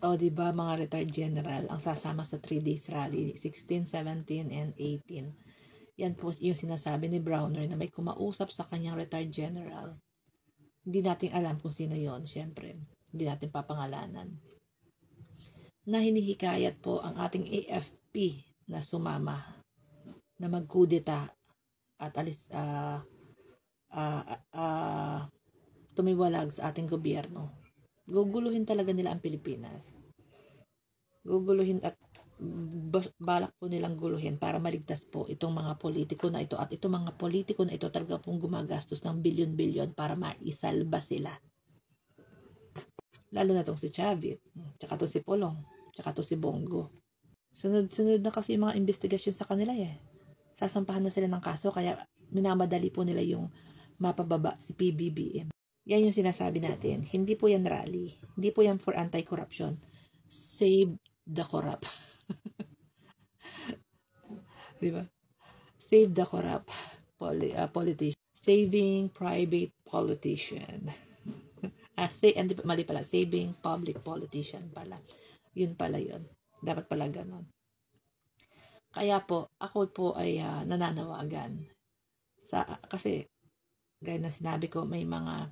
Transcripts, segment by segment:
O, di ba mga retired general ang sasama sa 3 days rally, 16, 17, and 18. Yan po yung sinasabi ni Browner na may kumausap sa kanyang retired general. Hindi natin alam kung sino yon, syempre. Hindi natin papangalanan. Na hinihikayat po ang ating AFP na sumama, na magkudeta at tumiwalag sa ating gobyerno. Guguluhin talaga nila ang Pilipinas. Guguluhin at balak po nilang guluhin para maligtas po itong mga politiko na ito. At itong mga politiko na ito talaga pong gumagastos ng bilyon-bilyon para maisalba sila. Lalo na itong si Chavit, tsaka to si Polong, tsaka to si Bongo. Sunod-sunod na kasi mga investigasyon sa kanila eh. Sasampahan na sila ng kaso, kaya minamadali po nila yung mapababa si PBBM. Yan yung sinasabi natin. Hindi po yan rally. Hindi po yan for anti-corruption. Save the corrupt. Diba? Save the corrupt politician. Saving private politician. Mali pala. Saving public politician pala. Yun pala yun. Dapat pala ganon. Kaya po, ako po ay nananawagan. Kasi, gaya na sinabi ko, may mga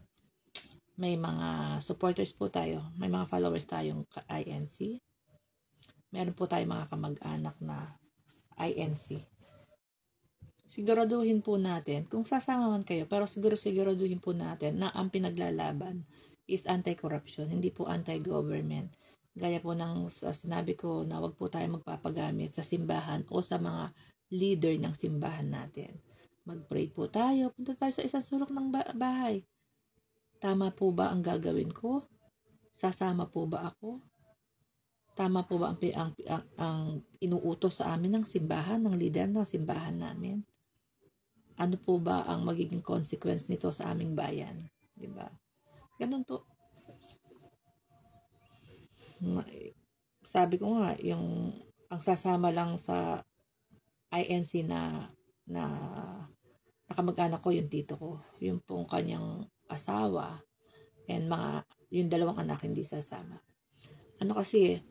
supporters po tayo. May mga followers tayong INC. Meron po tayong mga kamag-anak na INC. Siguraduhin po natin, kung sasama man kayo, pero siguraduhin po natin na ang pinaglalaban is anti-corruption, hindi po anti-government. Gaya po ng sinabi ko na wag po tayo magpapagamit sa simbahan o sa mga leader ng simbahan natin. Mag-pray po tayo, punta tayo sa isang sulok ng bahay. Tama po ba ang gagawin ko? Sasama po ba ako? Tama po ba ang inuutos sa amin ng simbahan, ng leader ng simbahan namin? Ano po ba ang magiging consequence nito sa aming bayan? Diba? Ganun po. Sabi ko nga, ang sasama lang sa INC na nakamag-anak ko, yung tito ko. Yung pong kanyang asawa and yung dalawang anak hindi sasama. Ano kasi,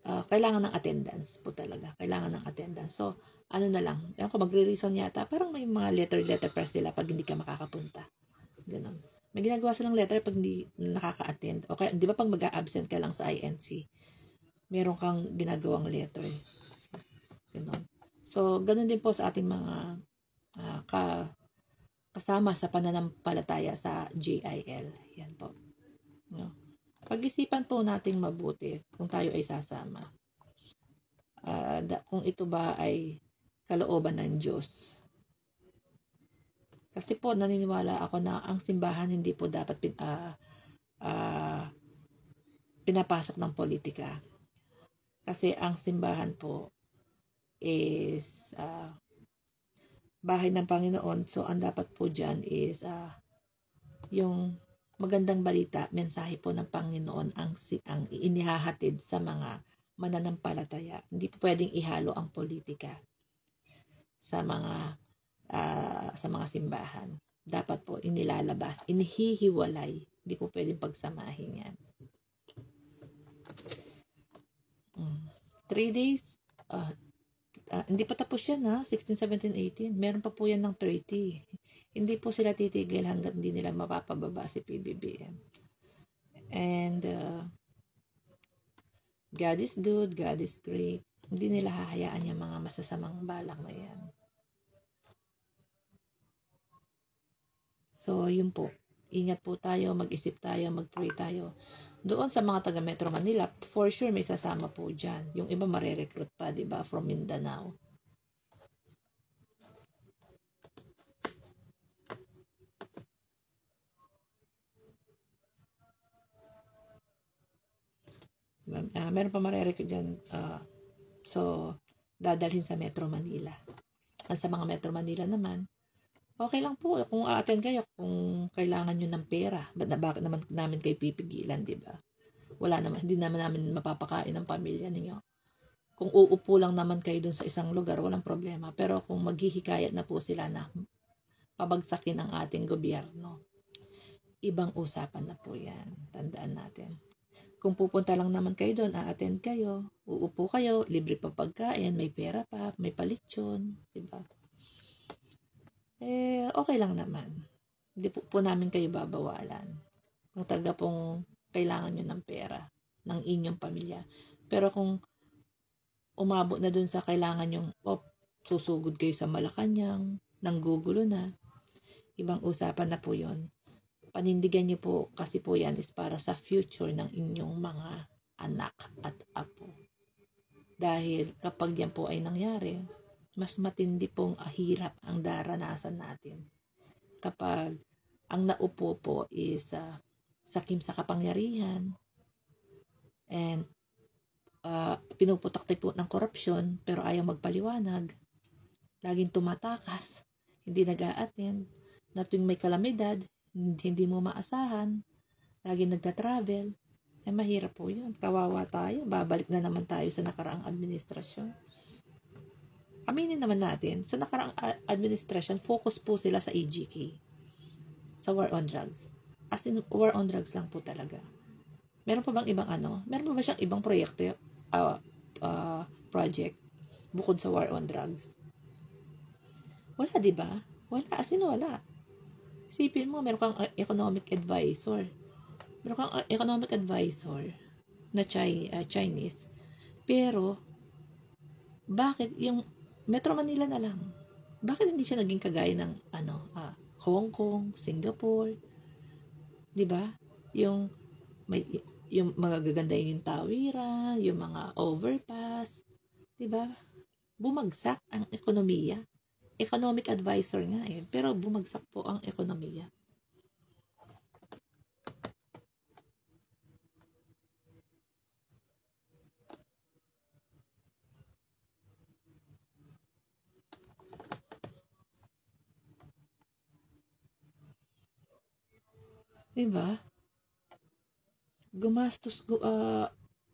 kailangan ng attendance po talaga. Kailangan ng attendance. So, ano na lang, ako magre-reason yata, parang may mga letter press sila pag hindi ka makakapunta. Ganun. May ginagawa silang letter pag hindi nakaka-attend. O kaya, di ba pag mag-a-absent ka lang sa INC, meron kang ginagawang letter. Ganun. So, ganun din po sa ating mga kasama sa pananampalataya sa JIL. Yan po. No? Pag-isipan po nating mabuti kung tayo ay sasama. Kung ito ba ay kalooban ng Diyos. Kasi po naniniwala ako na ang simbahan hindi po dapat pinapasok ng politika. Kasi ang simbahan po is bahay ng Panginoon. So ang dapat po dyan is yung magandang balita, mensahe po ng Panginoon ang inihahatid sa mga mananampalataya. Hindi po pwedeng ihalo ang politika sa mga simbahan. Dapat po inilalabas, inihihiwalay. Hindi po pwedeng pagsamahin yan. 3 days, hindi pa tapos yan 16, 17, 18. Meron pa po yan ng 30. Hindi po sila titigil hanggang hindi nila mapapababa si PBBM. And God is good, God is great. Hindi nila hahayaan yung mga masasamang balak na yan. So, yun po. Ingat po tayo, mag-isip tayo, mag-pray tayo. Doon sa mga taga Metro Manila, for sure may sasama po dyan. Yung iba marirecruit pa, diba, from Mindanao. Meron pa marirecruit dyan. So, dadalhin sa Metro Manila. At sa mga Metro Manila naman, okay lang po kung a-attend kayo kung kailangan nyo ng pera. Bakit naman namin kayo pipigilan, di ba? Wala naman, hindi naman namin mapapakain ng pamilya ninyo. Kung uupo lang naman kayo dun sa isang lugar, walang problema. Pero kung maghihikayat na po sila na pabagsakin ang ating gobyerno, ibang usapan na po yan. Tandaan natin. kung pupunta lang naman kayo doon, a-attend kayo, uupo kayo, libre pa pagkain, may pera pa, may palitsyon, diba? Okay lang naman. Hindi po namin kayo babawalan. Kung talaga pong kailangan nyo ng pera ng inyong pamilya. Pero kung umabot na dun sa kailangan yung susugod kayo sa Malacanang, nanggugulo na, ibang usapan na po yon. Panindigan niyo po kasi po yan is para sa future ng inyong mga anak at apo. Dahil kapag yan po ay nangyari, mas matindi pong hirap ang daranasan natin. Kapag ang naupo po is sakim sa kapangyarihan and pinuputakti po ng korupsyon pero ayaw magpaliwanag, laging tumatakas, hindi nag-a-attend, na tuwing may kalamidad, hindi mo maasahan, laging nagta-travel, mahirap po yun. Kawawa tayo. Babalik na naman tayo sa nakaraang administrasyon. Aminin naman natin, sa nakaraang administrasyon, focus po sila sa EGK, sa war on drugs. As in, war on drugs lang po talaga. Meron pa bang ibang Meron pa ba siyang ibang proyekto, project, bukod sa war on drugs? Wala, diba? Wala, as in wala. Isipin mo, meron kang economic advisor. Meron kang economic advisor na Chinese. Pero, bakit yung Metro Manila na lang? Bakit hindi siya naging kagaya ng Hong Kong, Singapore? 'Di ba? Yung mga gaganda yung tawiran, yung mga overpass, 'di ba? Bumagsak ang ekonomiya. Economic advisor nga pero bumagsak po ang ekonomiya. Diba?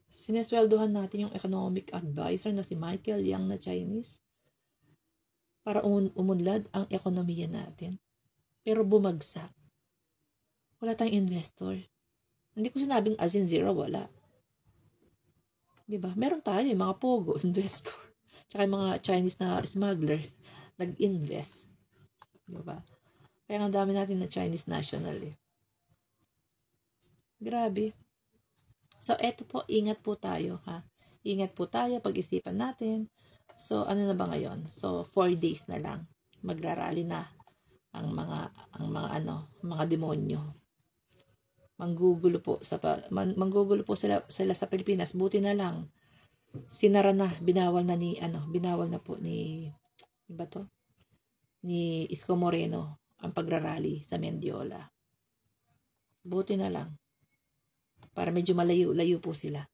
Sinesweldohan natin yung economic advisor na si Michael Yang na Chinese para umunlad ang ekonomiya natin. Pero bumagsak. Wala tayong investor. Hindi ko sinabing as in zero, wala. Diba? Meron tayo yung mga pogo investor. Tsaka yung mga Chinese na smuggler nag-invest. Diba? Kaya ang dami natin na Chinese national Grabe. So, eto po, ingat po tayo, ha? Ingat po tayo, pag-isipan natin. So, ano na ba ngayon? So, 4 days na lang. Magrarally na ang mga demonyo. Manggugulo po sila sa Pilipinas. Buti na lang sinara na, binawal na po ni iba to? Ni Isko Moreno ang pagrarally sa Mendiola. Buti na lang. Para medyo malayo-layo po sila.